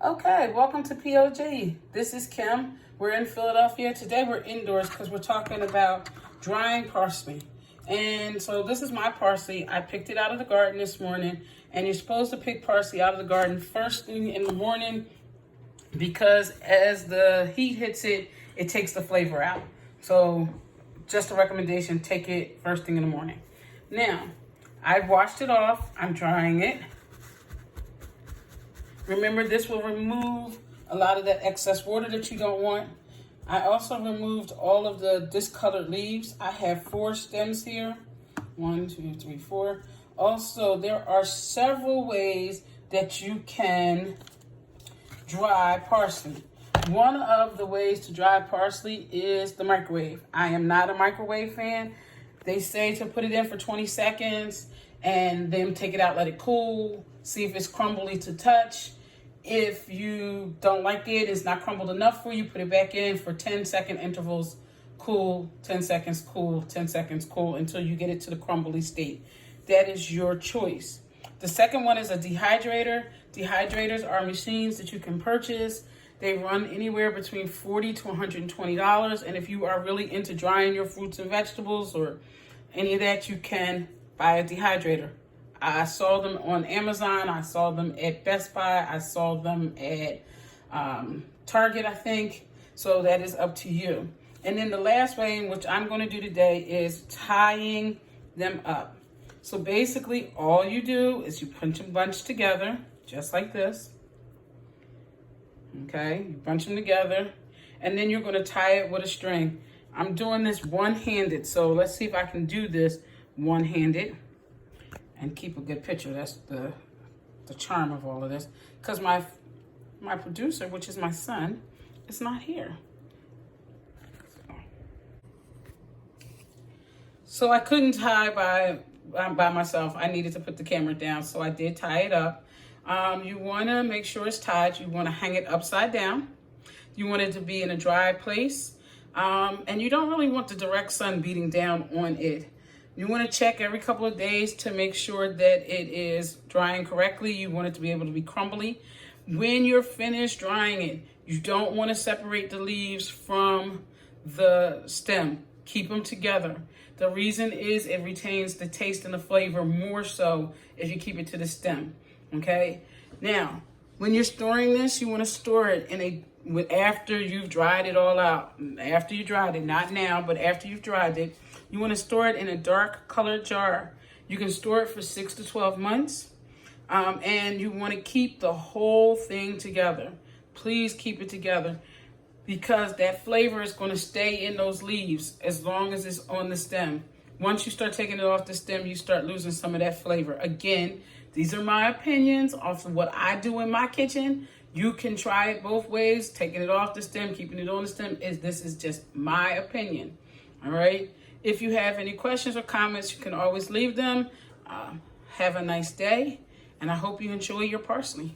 Okay, welcome to POG. This is Kim. We're in Philadelphia. Today we're indoors because we're talking about drying parsley. And so this is my parsley. I picked it out of the garden this morning. And you're supposed to pick parsley out of the garden first thing in the morning because as the heat hits it, it takes the flavor out. So just a recommendation, take it first thing in the morning. Now, I've washed it off. I'm drying it. Remember, this will remove a lot of that excess water that you don't want. I also removed all of the discolored leaves. I have 4 stems here. 1, 2, 3, 4. Also, there are several ways that you can dry parsley. One of the ways to dry parsley is the microwave. I am not a microwave fan. They say to put it in for 20 seconds and then take it out, let it cool, see if it's crumbly to touch. If you don't like it, it's not crumbled enough for you, put it back in for 10-second intervals, cool, 10 seconds, cool, 10 seconds, cool, until you get it to the crumbly state. That is your choice. The second one is a dehydrator. Dehydrators are machines that you can purchase. They run anywhere between $40 to $120. And if you are really into drying your fruits and vegetables or any of that, you can buy a dehydrator. I saw them on Amazon. I saw them at Best Buy. I saw them at Target, I think. So that is up to you. And then the last way in which I'm going to do today is tying them up. So basically all you do is you punch them bunch together, just like this. Okay, you bunch them together. And then you're going to tie it with a string. I'm doing this one-handed. So let's see if I can do this one-handed and keep a good picture. That's the charm of all of this. Because my producer, which is my son, is not here. So I couldn't tie by myself. I needed to put the camera down, so I did tie it up. You want to make sure it's tied. You want to hang it upside down. You want it to be in a dry place. And you don't really want the direct sun beating down on it. You want to check every couple of days to make sure that it is drying correctly. You want it to be able to be crumbly. When you're finished drying it, you don't want to separate the leaves from the stem. Keep them together. The reason is it retains the taste and the flavor more so if you keep it to the stem. Okay? Now, when you're storing this, you want to store it in after you've dried it all out. After you dried it, not now, but after you've dried it, you want to store it in a dark colored jar. You can store it for 6 to 12 months. And you want to keep the whole thing together. Please keep it together because that flavor is going to stay in those leaves as long as it's on the stem. Once you start taking it off the stem, you start losing some of that flavor. Again, these are my opinions off of what I do in my kitchen. You can try it both ways, taking it off the stem, keeping it on the stem. This is just my opinion. All right? If you have any questions or comments, you can always leave them. Have a nice day, and I hope you enjoy your parsley.